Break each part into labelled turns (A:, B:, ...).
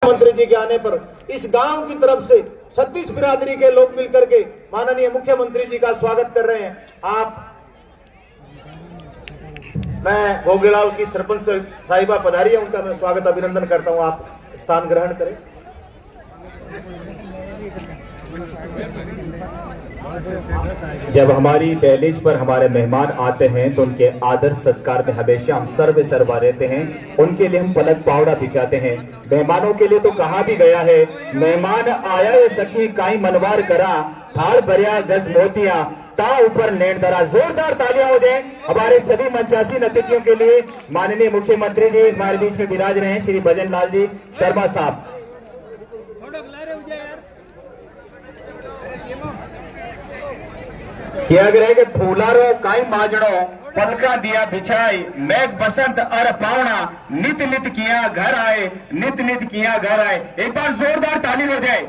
A: मंत्री जी के आने पर इस गांव की तरफ से 36 बिरादरी के लोग मिलकर के माननीय मुख्यमंत्री जी का स्वागत कर रहे हैं। मैं घोगेलाव की सरपंच साहिबा पधारी है, उनका मैं स्वागत अभिनंदन करता हूं। आप स्थान ग्रहण करें।
B: जब हमारी दहलीज पर हमारे मेहमान आते हैं तो उनके आदर सत्कार में हमेशा हम सर्वे सर्वा रहते हैं। उनके लिए हम पलक पावड़ा बिछाते हैं। मेहमानों के लिए तो कहा भी गया है, मेहमान आया ये सखी काई मनवार करा, थाल भरिया गज मोतिया ता ऊपर नैन धरा। जोरदार तालियां हो जाए हमारे सभी मंचासीन अतिथियों के लिए। माननीय मुख्यमंत्री जी हमारे बीच में विराज रहे हैं, श्री भजन लाल जी शर्मा साहब। किया गया है कि फूलारो काई माजड़ो पलका दिया बिछाई, मेघ बसंत अर पावना नित नित किया घर आए, नित नित किया घर आए। एक बार जोरदार ताली हो जाए।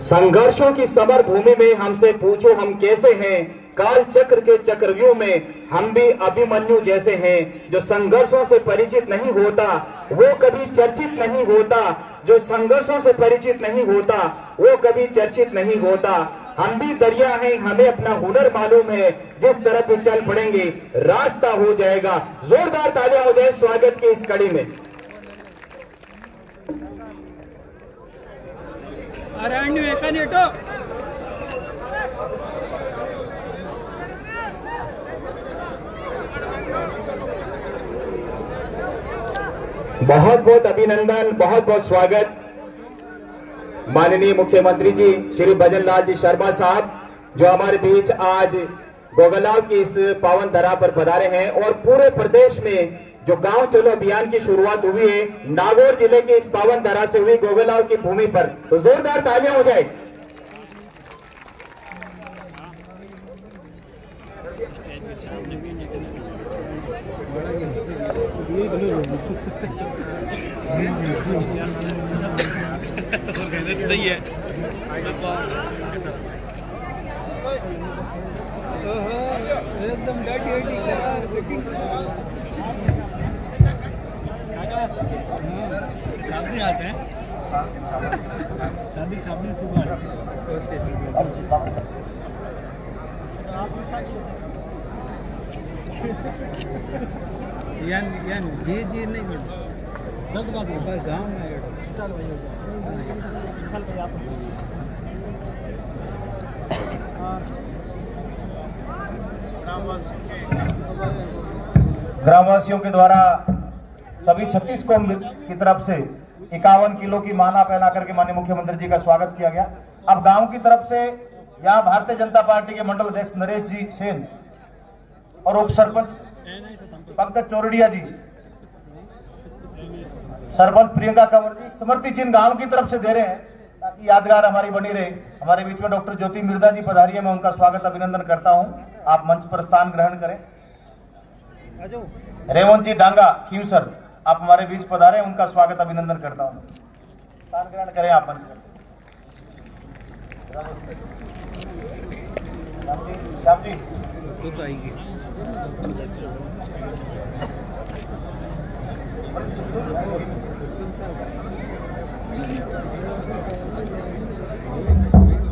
B: संघर्षों की समर भूमि में हमसे पूछो हम कैसे हैं, काल चक्र के चक्रव्यूह में हम भी अभिमन्यु जैसे हैं। जो संघर्षों से परिचित नहीं होता वो कभी चर्चित नहीं होता, जो संघर्षों से परिचित नहीं होता वो कभी चर्चित नहीं होता। हम भी दरिया हैं, हमें अपना हुनर मालूम है, जिस तरफ भी चल पड़ेंगे रास्ता हो जाएगा। जोरदार तालियां हो जाए स्वागत की इस कड़ी में। बहुत बहुत अभिनंदन, बहुत बहुत स्वागत माननीय मुख्यमंत्री जी श्री भजन लाल जी शर्मा साहब, जो हमारे बीच आज गोगलाव की इस पावन धरा पर पधारे हैं। और पूरे प्रदेश में जो गांव चलो अभियान की शुरुआत हुई है, नागौर जिले के इस पावन धरा से हुई गोगलाव की भूमि पर, तो जोरदार तालियां हो जाए।
C: सही है। एकदम छापने आते हैं, दादी छापने सुबह जी नहीं गलत बात है। गाँव में
A: ग्रामवासियों के द्वारा सभी 36 कौम की तरफ से 51 किलो की माला पहना करके माननीय मुख्यमंत्री जी का स्वागत किया गया। अब गांव की तरफ से यहाँ भारतीय जनता पार्टी के मंडल अध्यक्ष नरेश जी सेन और उप सरपंच पंकज चौरड़िया जी, सरपंच प्रियंका कंवर जी स्मृति चिन्ह गांव की तरफ से दे रहे हैं ताकि यादगार हमारी बनी रहे। हमारे बीच में डॉक्टर ज्योति मिर्जा जी पधारी है, मैं उनका स्वागत अभिनंदन करता हूं। आप मंच पर स्थान ग्रहण करें। रेवंत जी डांगा खीमसर आप हमारे बीच पधारे, उनका स्वागत अभिनंदन करता हूं। स्थान ग्रहण करें आप मंच पर। श्याम जी तो आएंगे।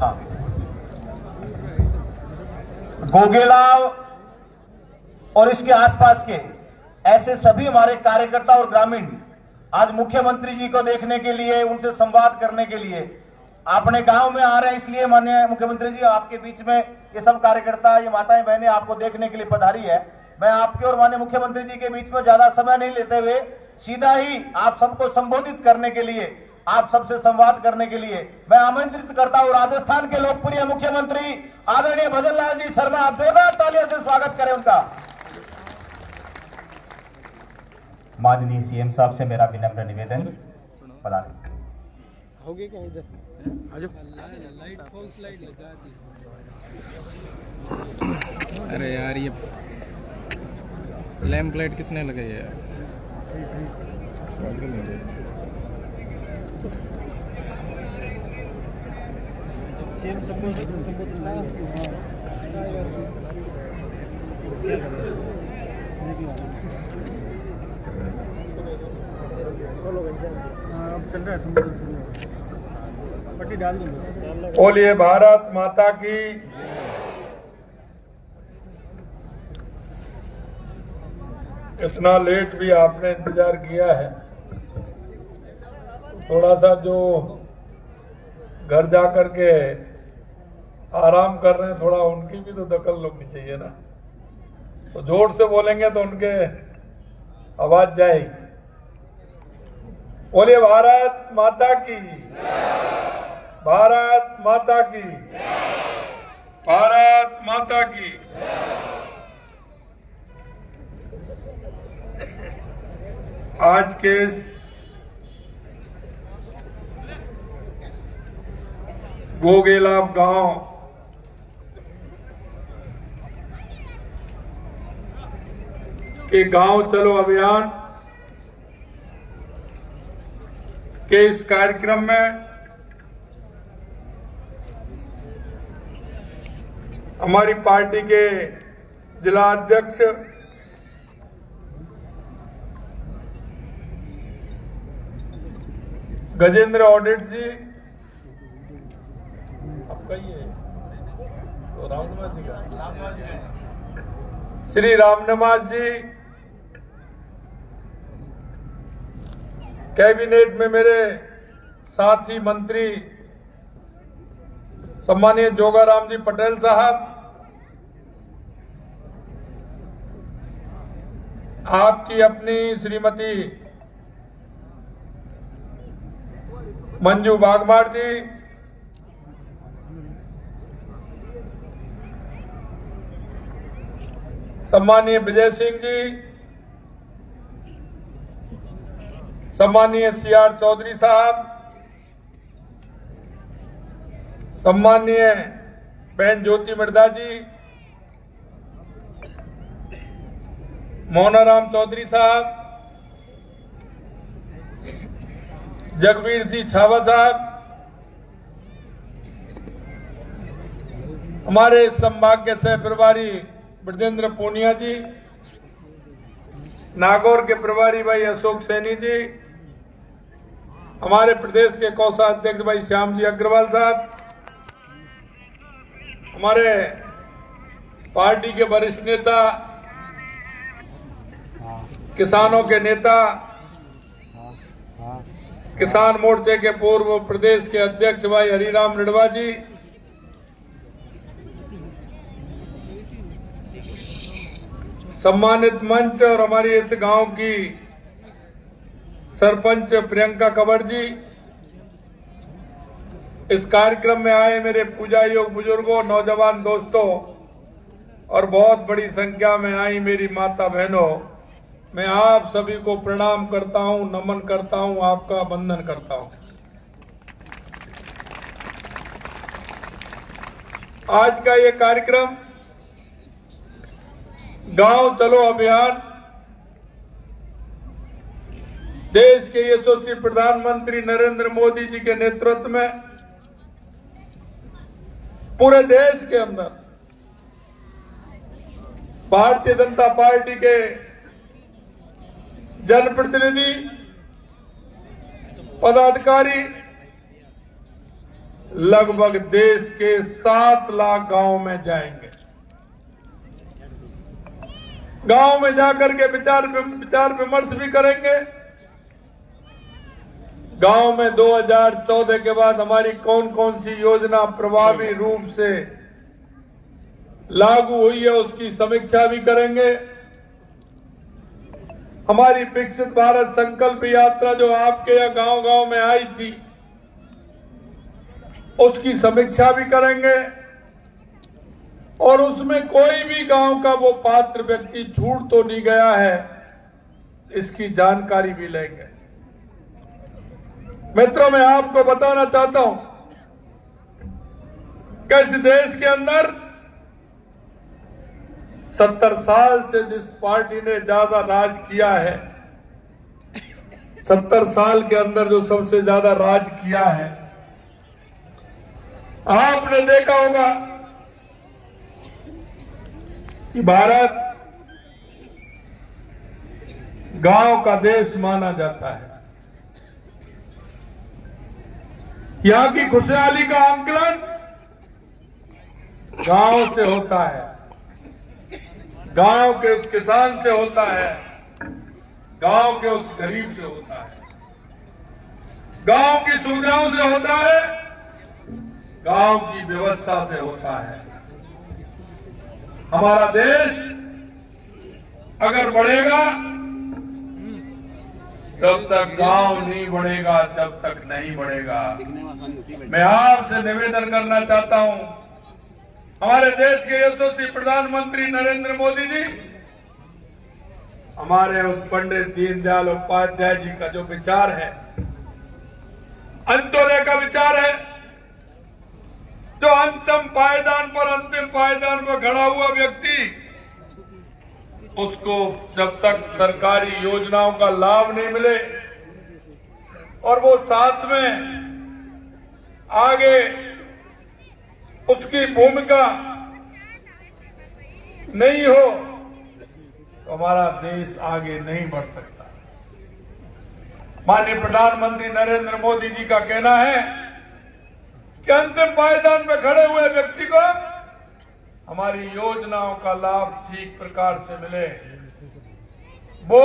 A: हाँ, गोगेलाव और इसके आसपास के ऐसे सभी हमारे कार्यकर्ता और ग्रामीण आज मुख्यमंत्री जी को देखने के लिए, उनसे संवाद करने के लिए अपने गांव में आ रहे हैं। इसलिए माननीय मुख्यमंत्री जी आपके बीच में ये सब कार्यकर्ता, ये माताएं बहनें आपको देखने के लिए पधारी है। मैं आपके और माननीय मुख्यमंत्री जी के बीच में ज्यादा समय नहीं लेते हुए सीधा ही आप सबको संबोधित करने के लिए, आप सबसे संवाद करने के लिए मैं आमंत्रित करता हूं राजस्थान के लोकप्रिय मुख्यमंत्री आदरणीय भजन लाल जी शर्मा। आप जोरदार तालियों से स्वागत करें उनका।
B: माननीय सीएम साहब से मेरा विनम्र निवेदन, पधारें।
C: हो गया क्या इधर? लाइट फॉल्स लाइट लगा दी। अरे यार ये लैंप लाइट किसने लगाई है यार? अब चल रहा है समुद्र शुरू हो गया। पट्टी डाल दूंगा।
D: बोलिए भारत माता की। इतना लेट भी आपने इंतजार किया है, थोड़ा सा जो घर जा कर के आराम कर रहे हैं थोड़ा उनकी भी तो दखल लगनी चाहिए ना। तो जोर से बोलेंगे तो उनके आवाज जाएगी। बोलिए भारत माता की, भारत माता की, भारत माता की। आज के इस गोगेलाव गांव के गांव चलो अभियान के इस कार्यक्रम में हमारी पार्टी के जिला अध्यक्ष गजेंद्र ऑडिट जी, आपका ही है तो रामनिवास जी का, श्री रामनिवास जी, कैबिनेट में मेरे साथी मंत्री सम्मानीय जोगाराम जी पटेल साहब, आपकी अपनी श्रीमती मंजू बागमार जी, सम्मानीय विजय सिंह जी, सम्मानीय सीआर चौधरी साहब, सम्मानीय बहन ज्योति मिर्धा जी, मोहनाराम चौधरी साहब, जगवीर सिंह छावा साहब, हमारे संभाग के सह प्रभारी ब्रजेंद्र पूनिया जी, नागौर के प्रभारी भाई अशोक सैनी जी, हमारे प्रदेश के कोषाध्यक्ष भाई श्याम जी अग्रवाल साहब, हमारे पार्टी के वरिष्ठ नेता, किसानों के नेता, किसान मोर्चे के पूर्व प्रदेश के अध्यक्ष भाई हरिराम रिडवा जी, सम्मानित मंच और हमारी इस गांव की सरपंच प्रियंका कंवर जी, इस कार्यक्रम में आए मेरे पूजा योग बुजुर्गों, नौजवान दोस्तों और बहुत बड़ी संख्या में आई मेरी माता बहनों, मैं आप सभी को प्रणाम करता हूं, नमन करता हूं, आपका वंदन करता हूं। आज का ये कार्यक्रम गांव चलो अभियान देश के यशस्वी प्रधानमंत्री नरेंद्र मोदी जी के नेतृत्व में पूरे देश के अंदर भारतीय जनता पार्टी के जनप्रतिनिधि, पदाधिकारी लगभग देश के 7 लाख गांव में जाएंगे। गांव में जाकर के विचार विमर्श भी करेंगे। गांव में 2014 के बाद हमारी कौन कौन सी योजना प्रभावी रूप से लागू हुई है उसकी समीक्षा भी करेंगे। हमारी विकसित भारत संकल्प यात्रा जो आपके यहाँ गांव-गांव में आई थी उसकी समीक्षा भी करेंगे और उसमें कोई भी गांव का वो पात्र व्यक्ति छूट तो नहीं गया है इसकी जानकारी भी लेंगे। मित्रों, मैं आपको बताना चाहता हूं कि इस देश के अंदर 70 साल से जिस पार्टी ने ज्यादा राज किया है, 70 साल के अंदर जो सबसे ज्यादा राज किया है, आपने देखा होगा कि भारत गांव का देश माना जाता है। यहाँ की खुशहाली का आंकलन गांव से होता है, गांव के उस किसान से होता है, गांव के उस गरीब से होता है, गांव की सुविधाओं से होता है, गांव की व्यवस्था से होता है। हमारा देश अगर बढ़ेगा जब तक गांव नहीं बढ़ेगा, जब तक नहीं बढ़ेगा। मैं आपसे निवेदन करना चाहता हूं, हमारे देश के यशस्वी प्रधानमंत्री नरेंद्र मोदी जी, हमारे उस पंडित दीनदयाल उपाध्याय जी का जो विचार है, अंत्योदय का विचार है, जो अंतिम पायदान पर खड़ा हुआ व्यक्ति, उसको जब तक सरकारी योजनाओं का लाभ नहीं मिले और वो साथ में आगे उसकी भूमिका नहीं हो तो हमारा देश आगे नहीं बढ़ सकता। माननीय प्रधानमंत्री नरेंद्र मोदी जी का कहना है कि अंतिम पायदान में खड़े हुए व्यक्ति को हमारी योजनाओं का लाभ ठीक प्रकार से मिले। वो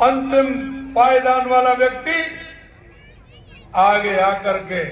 D: अंतिम पायदान वाला व्यक्ति आगे आकर के